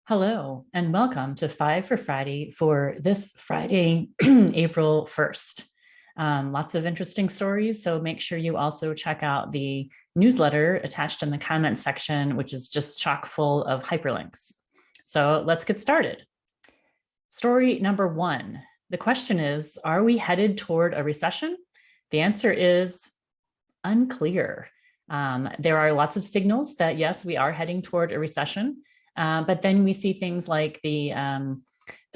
Hello, and welcome to Five for Friday for this Friday, April 1st. Lots of interesting stories, so make sure you also check out the newsletter attached in the comments section, which is just chock full of hyperlinks. So let's get started. Story number one. The question is, are we headed toward a recession? The answer is unclear. There are lots of signals that, yes, we are heading toward a recession. But then we see things like the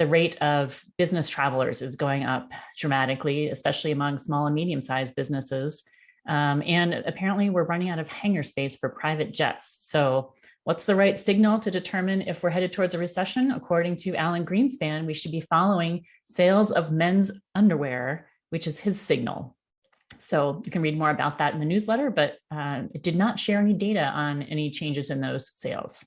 rate of business travelers is going up dramatically, especially among small and medium-sized businesses. And apparently we're running out of hangar space for private jets. So what's the right signal to determine if we're headed towards a recession? According to Alan Greenspan, we should be following sales of men's underwear, which is his signal. So you can read more about that in the newsletter, but it did not share any data on any changes in those sales.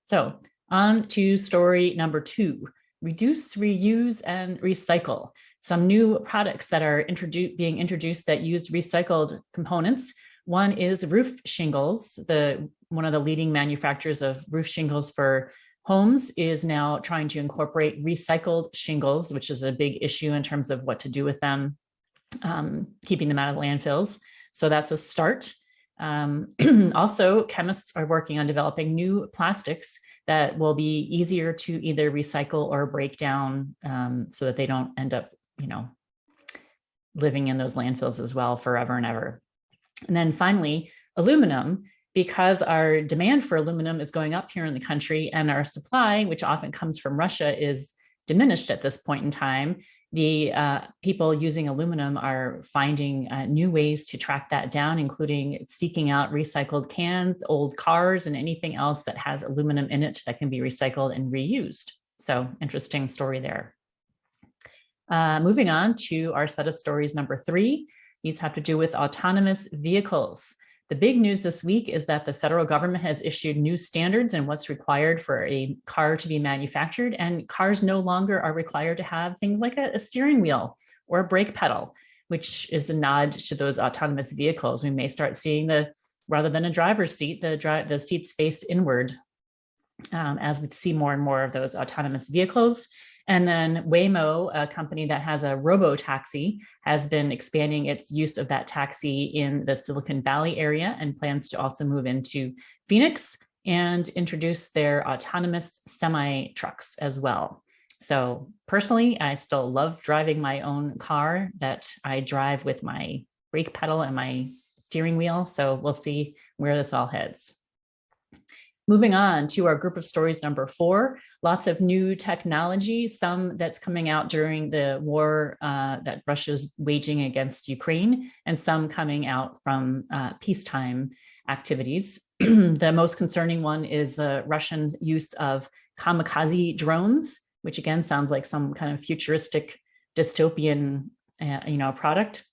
So on to story number two, reduce, reuse, and recycle. Some new products that are being introduced that use recycled components. One is roof shingles. One of the leading manufacturers of roof shingles for homes is now trying to incorporate recycled shingles, which is a big issue in terms of what to do with them, keeping them out of landfills. So that's a start. Also, chemists are working on developing new plastics that will be easier to either recycle or break down so that they don't end up, living in those landfills as well forever and ever. And then finally, aluminum, because our demand for aluminum is going up here in the country and our supply, which often comes from Russia, is diminished at this point in time. The people using aluminum are finding new ways to track that down, including seeking out recycled cans, old cars, and anything else that has aluminum in it that can be recycled and reused. So interesting story there. Moving on to our set of stories number three. These have to do with autonomous vehicles. The big news this week is that the federal government has issued new standards in what's required for a car to be manufactured, and cars no longer are required to have things like a steering wheel or a brake pedal, which is a nod to those autonomous vehicles. We may start seeing rather than a driver's seat, the seats faced inward as we see more and more of those autonomous vehicles. And then Waymo, a company that has a robo-taxi, has been expanding its use of that taxi in the Silicon Valley area and plans to also move into Phoenix and introduce their autonomous semi-trucks as well. So personally, I still love driving my own car that I drive with my brake pedal and my steering wheel. So we'll see where this all heads. Moving on to our group of stories number four, lots of new technology, some that's coming out during the war that Russia's waging against Ukraine, and some coming out from peacetime activities. The most concerning one is Russian use of kamikaze drones, which again sounds like some kind of futuristic dystopian product.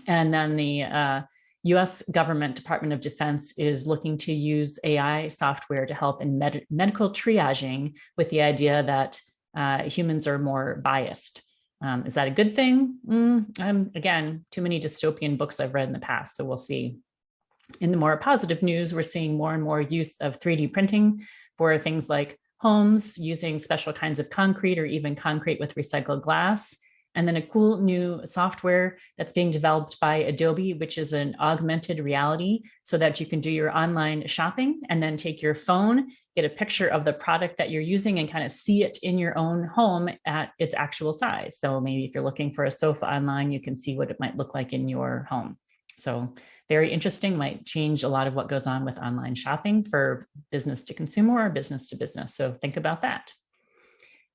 And then the U.S. government Department of Defense is looking to use AI software to help in medical triaging with the idea that humans are more biased. Is that a good thing? Again, too many dystopian books I've read in the past, so we'll see. In the more positive news, we're seeing more and more use of 3D printing for things like homes, using special kinds of concrete or even concrete with recycled glass. And then a cool new software that's being developed by Adobe, which is an augmented reality so that you can do your online shopping and then take your phone, get a picture of the product that you're using and kind of see it in your own home at its actual size. So maybe if you're looking for a sofa online, you can see what it might look like in your home. So very interesting, might change a lot of what goes on with online shopping for business to consumer or business to business. So think about that.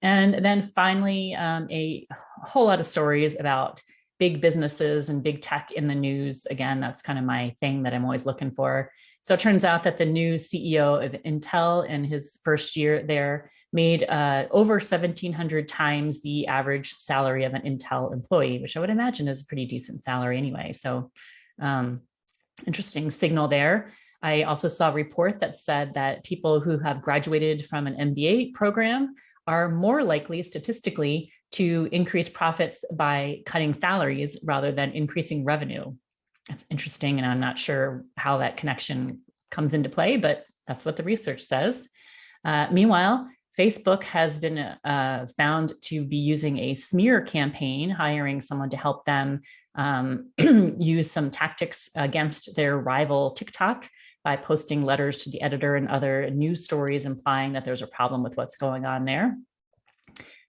And then finally, a whole lot of stories about big businesses and big tech in the news. Again, that's kind of my thing that I'm always looking for. So it turns out that the new CEO of Intel in his first year there made over 1,700 times the average salary of an Intel employee, which I would imagine is a pretty decent salary anyway. So interesting signal there. I also saw a report that said that people who have graduated from an MBA program are more likely statistically to increase profits by cutting salaries rather than increasing revenue. That's interesting, and I'm not sure how that connection comes into play, but that's what the research says. Meanwhile, Facebook has been found to be using a smear campaign, hiring someone to help them use some tactics against their rival TikTok by posting letters to the editor and other news stories implying that there's a problem with what's going on there.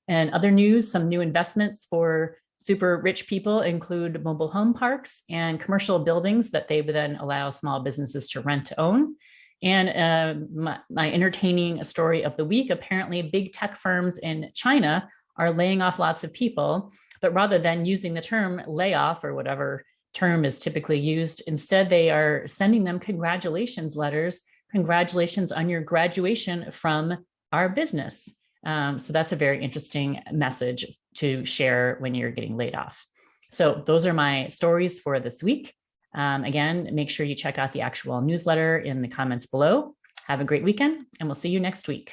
And other news, some new investments for super rich people include mobile home parks and commercial buildings that they would then allow small businesses to rent to own. And my entertaining story of the week, apparently big tech firms in China are laying off lots of people, but rather than using the term layoff or whatever term is typically used, instead they are sending them congratulations letters. Congratulations on your graduation from our business. So that's a very interesting message to share when you're getting laid off. So those are my stories for this week. Again, make sure you check out the actual newsletter in the comments below. Have a great weekend, and we'll see you next week.